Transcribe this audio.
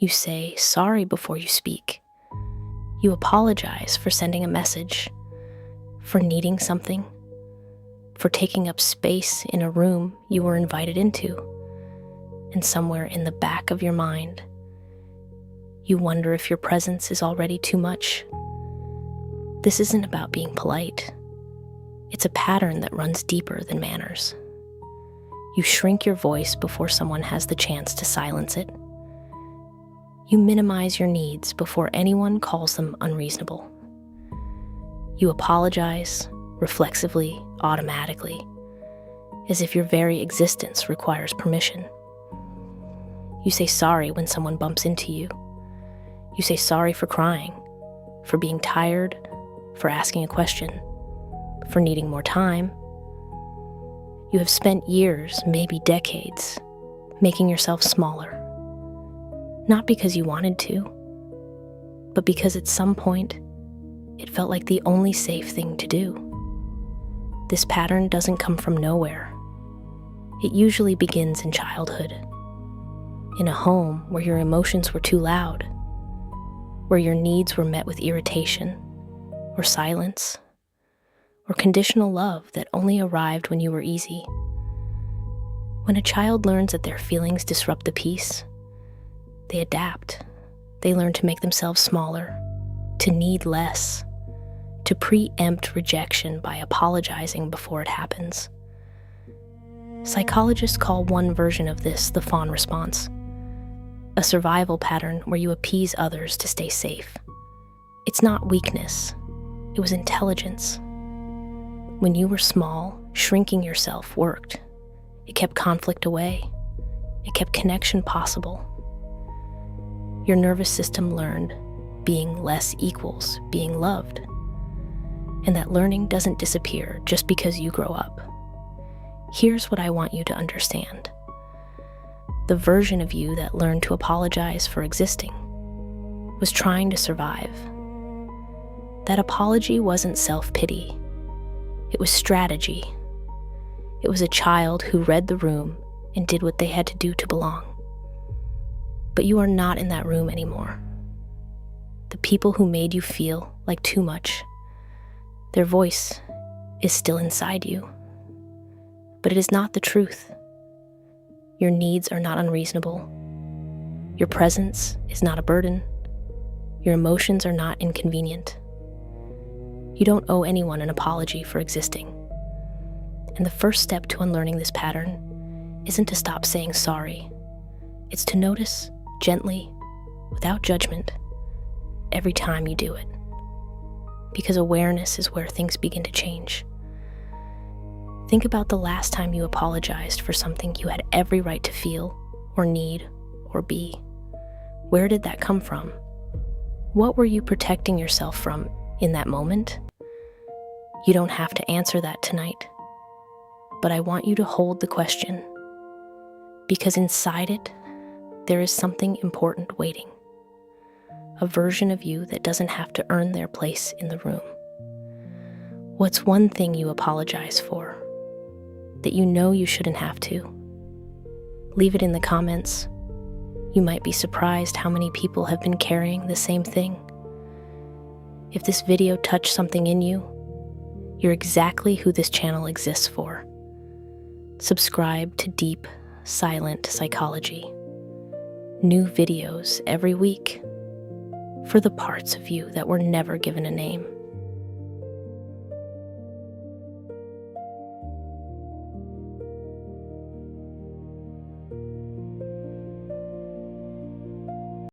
You say sorry before you speak. You apologize for sending a message, for needing something, for taking up space in a room you were invited into. And somewhere in the back of your mind, you wonder if your presence is already too much. This isn't about being polite. It's a pattern that runs deeper than manners. You shrink your voice before someone has the chance to silence it. You minimize your needs before anyone calls them unreasonable. You apologize, reflexively, automatically, as if your very existence requires permission. You say sorry when someone bumps into you. You say sorry for crying, for being tired, for asking a question, for needing more time. You have spent years, maybe decades, making yourself smaller. Not because you wanted to, but because at some point, it felt like the only safe thing to do. This pattern doesn't come from nowhere. It usually begins in childhood, in a home where your emotions were too loud, where your needs were met with irritation, or silence, or conditional love that only arrived when you were easy. When a child learns that their feelings disrupt the peace, they adapt. They learn to make themselves smaller, to need less, to preempt rejection by apologizing before it happens. Psychologists call one version of this the fawn response, a survival pattern where you appease others to stay safe. It's not weakness, it was intelligence. When you were small, shrinking yourself worked. It kept conflict away. It kept connection possible. Your nervous system learned being less equals being loved. And that learning doesn't disappear just because you grow up. Here's what I want you to understand. The version of you that learned to apologize for existing was trying to survive. That apology wasn't self-pity. It was strategy. It was a child who read the room and did what they had to do to belong. But you are not in that room anymore. The people who made you feel like too much, their voice is still inside you. But it is not the truth. Your needs are not unreasonable. Your presence is not a burden. Your emotions are not inconvenient. You don't owe anyone an apology for existing. And the first step to unlearning this pattern isn't to stop saying sorry. It's to notice gently, without judgment, every time you do it. Because awareness is where things begin to change. Think about the last time you apologized for something you had every right to feel, or need, or be. Where did that come from? What were you protecting yourself from in that moment? You don't have to answer that tonight. But I want you to hold the question, because inside it, there is something important waiting. A version of you that doesn't have to earn their place in the room. What's one thing you apologize for that you know you shouldn't have to? Leave it in the comments. You might be surprised how many people have been carrying the same thing. If this video touched something in you, you're exactly who this channel exists for. Subscribe to Deep, Silent Psychology. New videos every week for the parts of you that were never given a name.